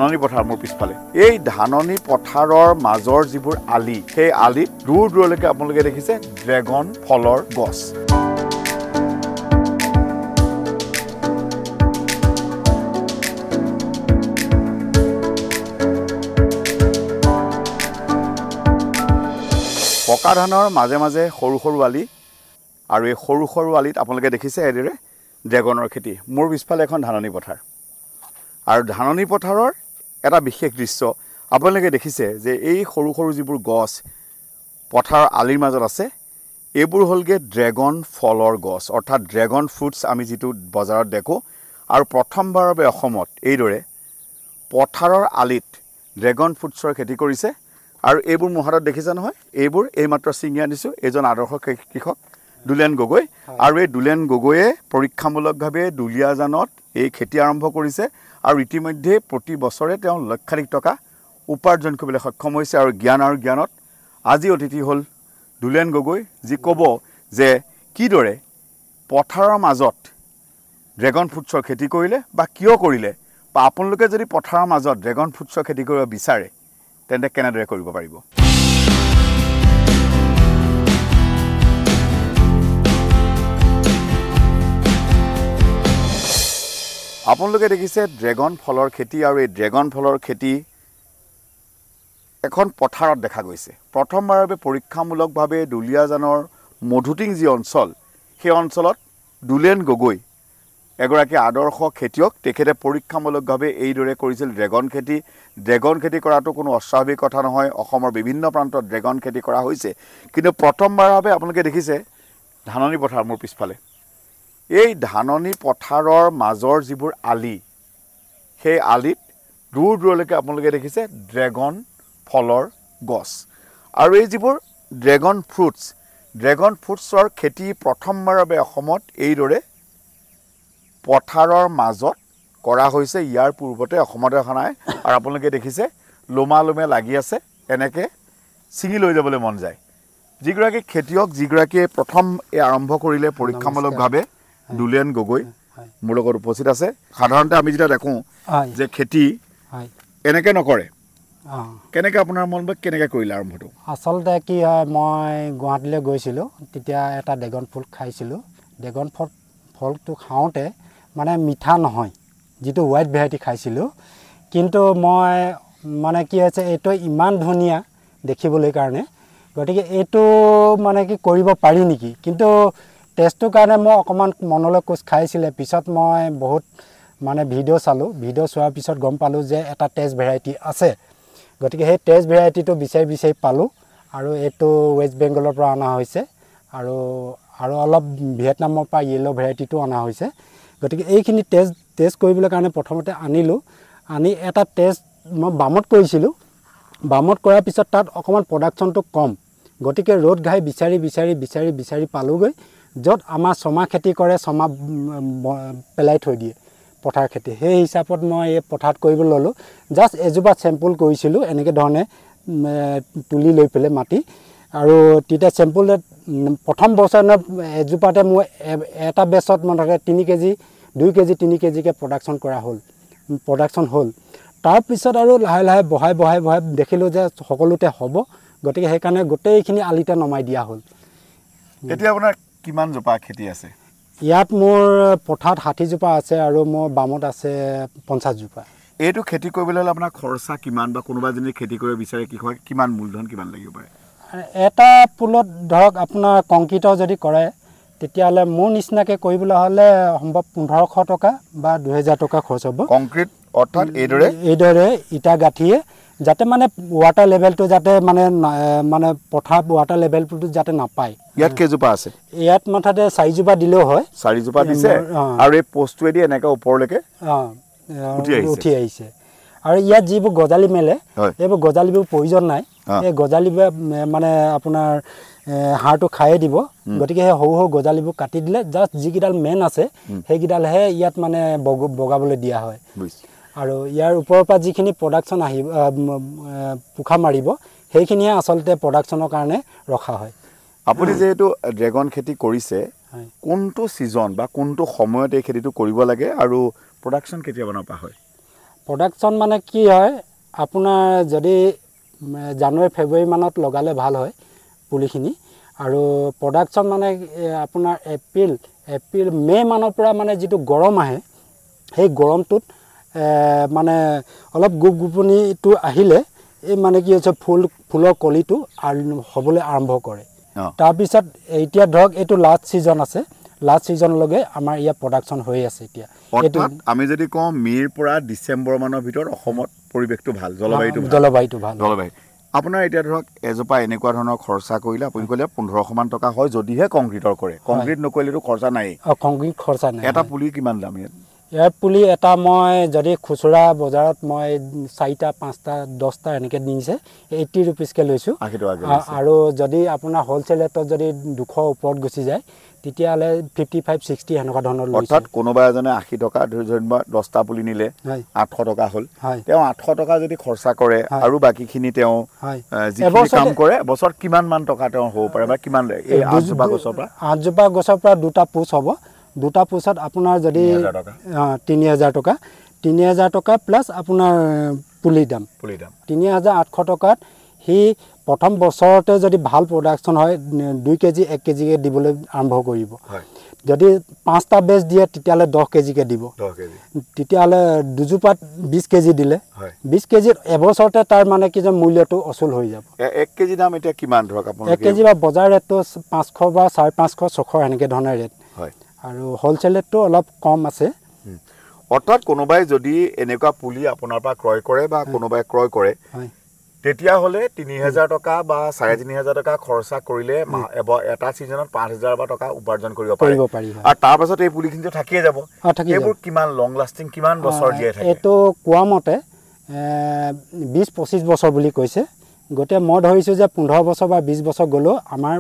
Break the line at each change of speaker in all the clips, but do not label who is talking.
ধাননি পথাৰ মোৰ পিছফালে এই ধাননি পথাৰৰ মাজৰ যিবোৰ আলি সেই আলিত দূৰ দূৰলৈকে আপোনালোকে দেখিছে ড্ৰেগন ফলৰ গছ পকা ধানৰ মাজে মাজে সৰু সৰু আলি আৰু এই সৰু সৰু আলিত আপোনালোকে দেখিছে এদৰে ড্ৰেগনৰ খেতি মোৰ পিছফালে এখন ধাননি পথাৰ আৰু ধাননি পথাৰৰ এটা বিশেষ দৃশ্য আপোনালোকে দেখিছে যে এই সৰু সৰু যিবোৰ গছ পথাৰৰ আলিৰ মাজত আছে এইবোৰ হলগে ড্ৰেগন ফলৰ গছ অৰ্থাৎ ড্ৰেগন ফ্ৰুটছ আমি যিটো বজাৰত দেখো আৰু প্ৰথমবাৰৰ বাবে অসমত এইদৰে পথাৰৰ আলিত ড্ৰেগন ফ্ৰুটছৰ খেতি কৰিছে আৰু এইবোৰ মহাৰত দেখিছে নহয় এইবোৰ এইমাত্ৰ ছিঙি আনিছো এজন আদৰ্শ কৃষক দুলেন গগৈ আৰু এই দুলেন গগৈয়ে পৰীক্ষামূলকভাৱে দুলিয়াজানত এই খেতি আৰম্ভ কৰিছে আৰু ইতিমধ্যে প্ৰতি বছৰে তেওঁ লক্ষাধিক টকা উপাৰ্জন কৰিবলৈ সক্ষম হৈছে আৰু জ্ঞানত আজি অতিথি হ'ল দুলেন গগৈ যি ক'ব যে কিদৰে পথাৰৰ মাজত ড্ৰেগন ফ্ৰুটছৰ খেতি কৰিলে বা কিয় কৰিলে বা আপোনালোকে যদি পথাৰৰ মাজত ড্ৰেগন ফ্ৰুটছৰ খেতি কৰিব বিচাৰে তেন্তে কেনেদৰে কৰিব পাৰিব আপোনালোকে দেখিছে ড্ৰেগন ফলৰ খেতি আৰু এই ড্ৰেগন ফলৰ খেতি এখন পথাৰত দেখা গৈছে প্ৰথমবাৰৰ বাবে পৰীক্ষামূলকভাৱে দুলিয়াজানৰ মধুটিং যি অঞ্চল সেই অঞ্চলত দুলেন গগৈ এগৰাকী আদৰ্শ খেতিয়ক তেখেতে পৰীক্ষামূলকভাৱে এইদৰে কৰিছিল ড্ৰেগন খেতি কৰাটো কোনো অস্বাভাৱিক কথা নহয় অসমৰ বিভিন্ন প্ৰান্তত ড্ৰেগন খেতি কৰা হৈছে কিন্তু প্ৰথমবাৰৰ বাবে আপোনালোকে দেখিছে ধাননি পথাৰ মোৰ পিছফালে এই ধাননি পথাৰৰ মাজৰ যিবোৰ আলি সেই আলিত দূৰ দূৰলৈকে আপোনালোকে দেখিছে ড্ৰেগন ফলৰ গছ আৰু এই যিবোৰ ড্ৰেগন ফ্ৰুটছৰ খেতি প্ৰথমবাৰৰ বাবে অসমত এইদৰে পথাৰৰ মাজত কৰা হৈছে ইয়াৰ পূৰ্বতে অসমত দেখা নাই আৰু আপোনালোকে দেখিছে লোমালোমে লাগি আছে এনেকে ছিঙি লৈ যাবলৈ মন যায় যিগৰাকী খেতিয়ক যিগৰাকীয়ে প্ৰথম এই আৰম্ভ কৰিলে পৰীক্ষামূলকভাৱে দুলেন গগৈ মোৰ লগত উপস্থিত আছে সাধাৰণতে আমি যেটা দেখো যে খেতি এনেকে নকৰে কেনেকৈ আপোনাৰ মন বা কেনেকৈ কৰিলে আৰম্ভটো
আচলতে কি হয় মই গুৱাহাটীলৈ গৈছিলোঁ তেতিয়া এটা ড্ৰেগন ফ্ৰুট খাইছিলোঁ ড্ৰেগন ফলটো খাওঁতে মানে মিঠা নহয় যিটো হোৱাইট ভেৰাইটি খাইছিলোঁ কিন্তু মই মানে কি হৈছে এইটো ইমান ধুনীয়া দেখিবলৈ কাৰণে গতিকে এইটো মানে কি কৰিব পাৰি নেকি কিন্তু টেষ্টটোৰ কাৰণে মই অকণমান মনলৈ কোচ খাইছিলে পিছত মই বহুত মানে ভিডিঅ' চালোঁ ভিডিঅ' চোৱাৰ পিছত গম পালোঁ যে এটা টেষ্ট ভেৰাইটি আছে গতিকে সেই টেষ্ট ভেৰাইটিটো বিচাৰি পালোঁ আৰু এইটো ৱেষ্ট বেংগলৰ পৰা অনা হৈছে আৰু অলপ ভিয়েটনামৰ পৰা য়েলো ভেৰাইটিটো অনা হৈছে গতিকে এইখিনি টেষ্ট কৰিবলৈ কাৰণে প্ৰথমতে আনি এটা টেষ্ট মই বামত কৰিছিলোঁ বামত কৰাৰ পিছত তাত অকণমান প্ৰডাকশ্যনটো কম গতিকে ৰ'দ ঘাই বিচাৰি পালোঁগৈ য'ত আমাৰ ছমাহ খেতি কৰে ছমাহ পেলাই থৈ দিয়ে পথাৰ খেতি সেই হিচাপত মই এই পথাৰত কৰিব ল'লোঁ জাষ্ট এজোপা চেম্পুল কৰিছিলোঁ এনেকৈ ধৰণে তুলি লৈ পেলাই মাটি আৰু তেতিয়া চেম্পুল প্ৰথম বছৰ এজোপাতে মোৰ এটা বেচত মই থাকে 3 কেজি 2 কেজি 3 কেজিকৈ প্ৰডাকশ্যন হ'ল তাৰপিছত আৰু লাহে বহাই দেখিলোঁ যে সকলোতে হ'ব গতিকে সেইকাৰণে গোটেইখিনি আলিতে নমাই দিয়া হ'ল
এতিয়া আপোনাৰ কিমান জোপা খেতি আছে
ইয়াত মোৰ পথাৰত 60 জোপা আছে আৰু মোৰ বামত আছে 50 জোপা
এইটো খেতি কৰিবলৈ হ'লে আপোনাৰ খৰচা কিমান বা কোনোবা যদি খেতি কৰিব বিচাৰে কি হয় কিমান মূলধন কিমান লাগিব পাৰে
এটা পুলত ধৰক আপোনাৰ কংক্ৰিটৰ যদি কৰে তেতিয়াহ'লে মোৰ নিচিনাকৈ কৰিবলৈ হ'লে সম্ভৱ 1500 টকা বা 2000 টকা খৰচ হ'ব
কংক্ৰিট অৰ্থাৎ এইদৰে
ইটা গাঁঠিয়ে যাতে মানে ওয়াটাৰ লেভেলটো যাতে মানে পথাৰ ওয়াটাৰ লেভেলটো যাতে নাপায়
ইয়াত কেজোপা আছে
ইয়াত মাথাতে 4 জোপা দিলেও হয়
4 জোপা দিছে আৰু এই পোষ্টৱেদি এনেকৈ ওপৰলৈকে
উঠি আহিছে আৰু ইয়াত যিবোৰ গজালি মেলে এইবোৰ গজালিবোৰ প্ৰয়োজন নাই এই গজালিবোৰ মানে আপোনাৰ হাড়টো খায়ে দিব গতিকে সেই সৰু গজালিবোৰ কাটি দিলে জাষ্ট যিকেইডাল মেন আছে সেইকেইডালহে ইয়াত মানে বগাবলৈ দিয়া হয় আৰু ইয়াৰ ওপৰৰ পৰা যিখিনি প্ৰডাকশ্যন আহিব পোখা মাৰিব সেইখিনিয়ে আচলতে প্ৰডাকশ্যনৰ কাৰণে ৰখা হয়
আপুনি যেহেতু ড্ৰেগন খেতি কৰিছে কোনটো সিজন বা কোনটো সময়ত এই খেতিটো কৰিব লাগে আৰু প্ৰডাকশ্যন কেতিয়া বনাব হয়
প্ৰডাকশ্যন মানে কি হয় আপোনাৰ যদি জানুৱাৰী ফেব্ৰুৱাৰী মানত লগালে ভাল হয় পুলিখিনি আৰু প্ৰডাকশ্যন মানে আপোনাৰ এপ্ৰিল মে মানৰ পৰা মানে যিটো গৰম আহে সেই গৰমটোত মানে অলপ গোপগোপনিটো আহিলে এই মানে কি হৈছে ফুলৰ কলিটো হ'বলৈ আৰম্ভ কৰে তাৰপিছত এতিয়া ধৰক এইটো লাষ্ট ছিজন আছে লাষ্ট ছিজনলৈকে আমাৰ ইয়াত প্ৰডাকশ্যন হৈ আছে এতিয়া
অৰ্থাৎ আমি যদি কওঁ মে'ৰ পৰা ডিচেম্বৰ মানৰ ভিতৰত অসমত পৰিৱেশটো ভাল
জলবায়ুটো ভাল
আপোনাৰ এতিয়া ধৰক এজোপা এনেকুৱা ধৰণৰ খৰচা কৰিলে আপুনি ক'লে 1500 মান টকা হয় যদিহে কংক্ৰিটৰ কৰে কংক্ৰিট নকৰিলেতো খৰচা নাই
কংক্ৰিট খৰচা নাই
এটা পুলি কিমান দাম
ইয়াৰ পুলি এটা মই যদি খুচুৰা বজাৰত মই 4টা 5টা 10টা এনেকৈ দিছে 80 rupeesকৈ লৈছোঁ আৰু যদি আপোনাৰ হ'লচেল ৰেটত যদি 200 ওপৰত গুচি যায় তেতিয়াহ'লে 55-60 এনেকুৱা ধৰণৰ লৈছোঁ
অৰ্থাৎ কোনোবা এজনে 80 টকা ধৰিবা 10টা পুলি নিলে 800 টকা হ'ল তেওঁ 800 টকা যদি খৰচা কৰে আৰু বাকীখিনি তেওঁ যিখিনি কাম কৰে বছৰত কিমান মান টকা তেওঁ হ'ব পাৰে বা কিমান এই 8জোপা গছৰ পৰা
2টা পোচ হ'ব 2টা পোচত আপোনাৰ যদি 3000 টকা প্লাছ আপোনাৰ পুলি দাম 3800 টকাত সি প্ৰথম বছৰতে যদি ভাল প্ৰডাকশ্যন হয় 2 কেজি 1 কেজিকৈ দিবলৈ আৰম্ভ কৰিব যদি 5টা বেচ দিয়ে তেতিয়াহ'লে 10 কেজিকৈ দিব তেতিয়াহ'লে দুজোপাত 20 কেজি দিলে 20 কেজিত এবছৰতে তাৰ মানে কি যে মূল্যটো অচুল হৈ যাব
1 কেজি দাম এতিয়া কিমান ধৰক আপোনাৰ
1 কেজি বা বজাৰ ৰেটটো 500 বা 550 600 এনেকৈ ধৰণৰ ৰেট আৰু হ'লচেল ৰেটটো অলপ কম আছে
অৰ্থাৎ কোনোবাই যদি এনেকুৱা পুলি আপোনাৰ পৰা ক্ৰয় কৰে বা কোনোবাই ক্ৰয় কৰে তেতিয়াহ'লে 3000 টকা বা 3500 টকা খৰচা কৰিলে এটা ছিজনত 5000 টকা উপাৰ্জন কৰিব পাৰি আৰু তাৰ পাছত এই পুলিখিনি থাকিয়ে যাব এইবোৰ কিমান লং লাষ্টিং কিমান বছৰ জীয়াই থাকে
এইটো কোৱা মতে 20-25 বছৰ বুলি কৈছে গতিকে মই ধৰিছোঁ যে 15 বছৰ বা 20 বছৰ গ'লেও আমাৰ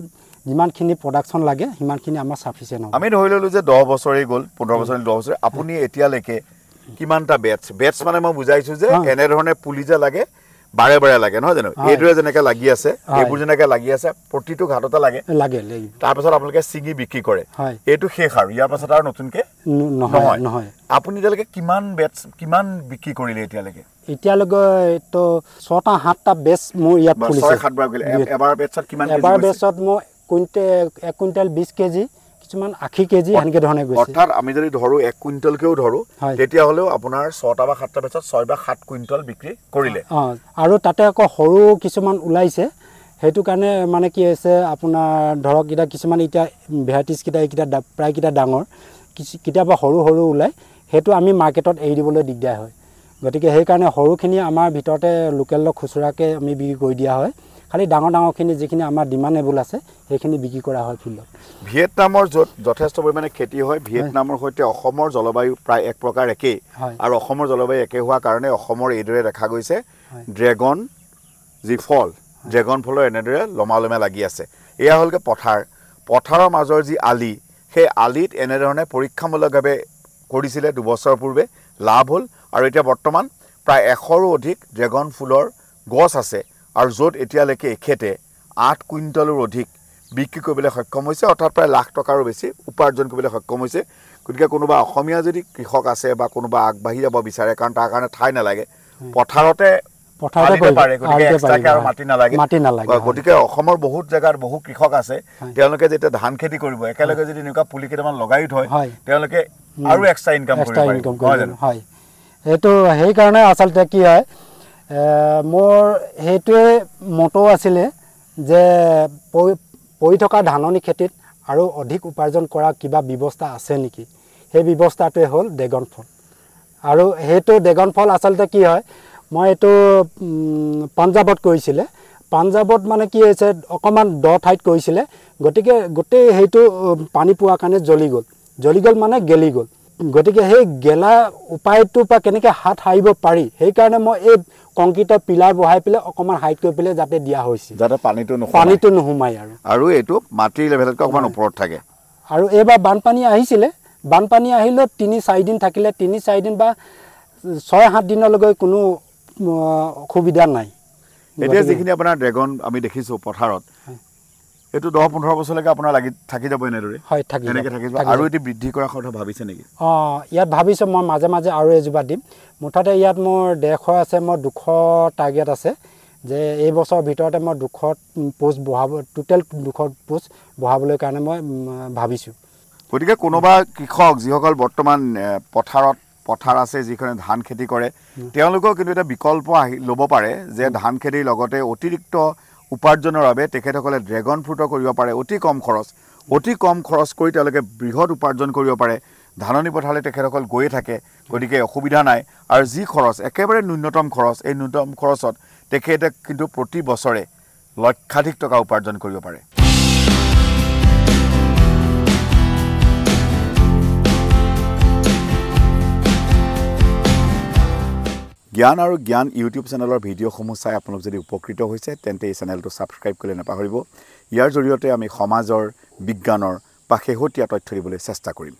যিমানখিনি প্ৰডাকশ্যন লাগে সিমানখিনি আমাৰ সাফিচিয়েণ্ট হ'ব
আমি ধৰি ল'লোঁ যে 10 বছৰেই গ'ল 15 বছৰ 10 বছৰ আপুনি এতিয়ালৈকে কিমানটা বেটছ মানে মই বুজাইছোঁ যে এনেধৰণে পুলি যে লাগে বাৰে বাৰে লাগে নহয় জানো এইটোৱে যেনেকৈ লাগি আছে এইবোৰ যেনেকৈ লাগি আছে প্ৰতিটো ঘাটতে লাগে তাৰপিছত আপোনালোকে ছিঙি বিক্ৰী কৰে এইটো শেষ আৰু ইয়াৰ পাছত আৰু নতুনকৈ নহয় আপুনি এতিয়ালৈকে কিমান বিক্ৰী কৰিলে এতিয়ালৈকে
তো 6টা 7টা বেচ মোৰ ইয়াত ফুলিছে এবাৰ বেচত মই 1 কুইণ্টেল 20 কেজি কিছুমান 80 কেজি এনেকৈ ধৰণে গৈছে
অৰ্থাৎ আমি যদি ধৰোঁ 1 কুইণ্টেলকেও ধৰোঁ তেতিয়াহ'লেও আপোনাৰ 6টা বা 7টা বেচত 6 বা 7 কুইণ্টেল বিক্ৰী কৰিলে
আৰু তাতে আকৌ সৰু কিছুমান ওলাইছে সেইটো কাৰণে মানে কি হৈছে আপোনাৰ ধৰক এতিয়া কিছুমান এতিয়া ভেৰাইটিজকেইটা এইকেইটা প্ৰায়কেইটা ডাঙৰ কেতিয়াবা সৰু ওলায় সেইটো আমি মাৰ্কেটত এৰি দিবলৈ দিগদাৰ হয় গতিকে সেইকাৰণে সৰুখিনি আমাৰ ভিতৰতে লোকেল খুচুৰাকৈ আমি বিক্ৰী কৰি দিয়া হয় খালি ডাঙৰখিনি যিখিনি আমাৰ ডিমাণ্ডেবল আছে সেইখিনি বিক্ৰী কৰা হয় ফিল্ডত
ভিয়েটনামৰ য'ত যথেষ্ট পৰিমাণে খেতি হয় ভিয়েটনামৰ সৈতে অসমৰ জলবায়ু প্ৰায় এক প্ৰকাৰ একেই আৰু অসমৰ জলবায়ু একে হোৱাৰ কাৰণে অসমৰ এইদৰে দেখা গৈছে ড্ৰেগন যি ফল ড্ৰেগন ফলৰ এনেদৰে লমালমে লাগি আছে এয়া হ'লগৈ পথাৰৰ মাজৰ যি আলি সেই আলিত এনেধৰণে পৰীক্ষামূলকভাৱে কৰিছিলে 2 বছৰ পূৰ্বে লাভ হ'ল আৰু এতিয়া বৰ্তমান প্ৰায় 100ৰো অধিক ড্ৰেগন ফুলৰ গছ আছে আৰু য'ত এতিয়ালৈকে এখেতে 8 কুইণ্টেলৰ অধিক বিক্ৰী কৰিবলৈ সক্ষম হৈছে অৰ্থাৎ প্ৰায় লাখ টকাৰো বেছি উপাৰ্জন কৰিবলৈ সক্ষম হৈছে গতিকে কোনোবা অসমীয়া যদি কৃষক আছে বা কোনোবা আগবাঢ়ি যাব বিচাৰে কাৰণ তাৰ কাৰণে ঠাই নালাগে পথাৰতে পাৰে গতিকে এক্সট্ৰাকৈ আৰু মাটি নালাগে গতিকে অসমৰ বহুত জেগাত বহু কৃষক আছে তেওঁলোকে যেতিয়া ধান খেতি কৰিব একেলগে যদি এনেকুৱা পুলি কেইটামান লগাই থয় তেওঁলোকে আৰু এক্সট্ৰা ইনকাম কৰিব
হয় এইটো সেইকাৰণে আচলতে কি হয় মোৰ সেইটোৱে মটো আছিলে যে পৰি থকা ধাননি খেতিত আৰু অধিক উপাৰ্জন কৰা কিবা ব্যৱস্থা আছে নেকি সেই ব্যৱস্থাটোৱে হ'ল ড্ৰেগন ফল আৰু সেইটো ড্ৰেগন ফল আচলতে কি হয় মই এইটো পাঞ্জাৱত কৰিছিলে পাঞ্জাৱত মানে কি হৈছে অকণমান দ ঠাইত কৰিছিলে গতিকে গোটেই সেইটো পানী পোৱাৰ কাৰণে জ্বলি গ'ল মানে গেলি গ'ল গতিকে সেই গেলা উপায়টোৰ পৰা কেনেকৈ হাত সাৰিব পাৰি সেইকাৰণে মই এই কংক্ৰিটৰ পিলাৰ বহাই পেলাই অকণমান হাইট কৰি পেলাই যাতে দিয়া হৈছে
যাতে পানীটো নোসোমায় আৰু এইটো মাটিৰ লেভেলতকৈ অকণমান ওপৰত থাকে
আৰু এইবাৰ বানপানী আহিলেও 3-4 দিন থাকিলে 3-4 দিন বা 6-7 দিনলৈকে কোনো অসুবিধা নাই
এতিয়া যিখিনি আপোনাৰ ড্ৰেগন আমি দেখিছোঁ পথাৰত এইটো 10-15 বছৰলৈকে আপোনাৰ লাগি থাকি যাব এনেদৰে
হয় থাকি
এনেকৈ থাকি যাব আৰু এটি বৃদ্ধি কৰাৰ কথা ভাবিছে নেকি
ইয়াত ভাবিছোঁ মই মাজে মাজে আৰু এজোপা দিম মুঠতে ইয়াত মোৰ 150 আছে মোৰ 200 টাৰ্গেট আছে যে এই বছৰৰ ভিতৰতে মই 200 পোষ্ট বহাব টোটেল 200 পোষ্ট বহাবলৈ কাৰণে মই ভাবিছোঁ
গতিকে কোনোবা কৃষক যিসকল বৰ্তমান পথাৰ আছে যিখনে ধান খেতি কৰে তেওঁলোকেও কিন্তু এটা বিকল্প ল'ব পাৰে যে ধান খেতিৰ লগতে অতিৰিক্ত উপাৰ্জনৰ বাবে তেখেতসকলে ড্ৰেগন ফ্ৰুটৰ কৰিব পাৰে অতি কম খৰচ কৰি তেওঁলোকে বৃহৎ উপাৰ্জন কৰিব পাৰে ধাননি পথাৰলৈ তেখেতসকল গৈয়ে থাকে গতিকে অসুবিধা নাই আৰু যি খৰচ একেবাৰে ন্যূনতম খৰচ এই ন্যূনতম খৰচত তেখেতে কিন্তু প্ৰতি বছৰে লক্ষাধিক টকা উপাৰ্জন কৰিব পাৰে জ্ঞান আৰু জ্ঞান ইউটিউব চেনেলৰ ভিডিঅ'সমূহ চাই আপোনালোক যদি উপকৃত হৈছে তেন্তে এই চেনেলটো ছাবস্ক্ৰাইব কৰিবলৈ নাপাহৰিব ইয়াৰ জৰিয়তে আমি সমাজৰ বিজ্ঞানৰ বা শেহতীয়া তথ্য দিবলৈ চেষ্টা কৰিম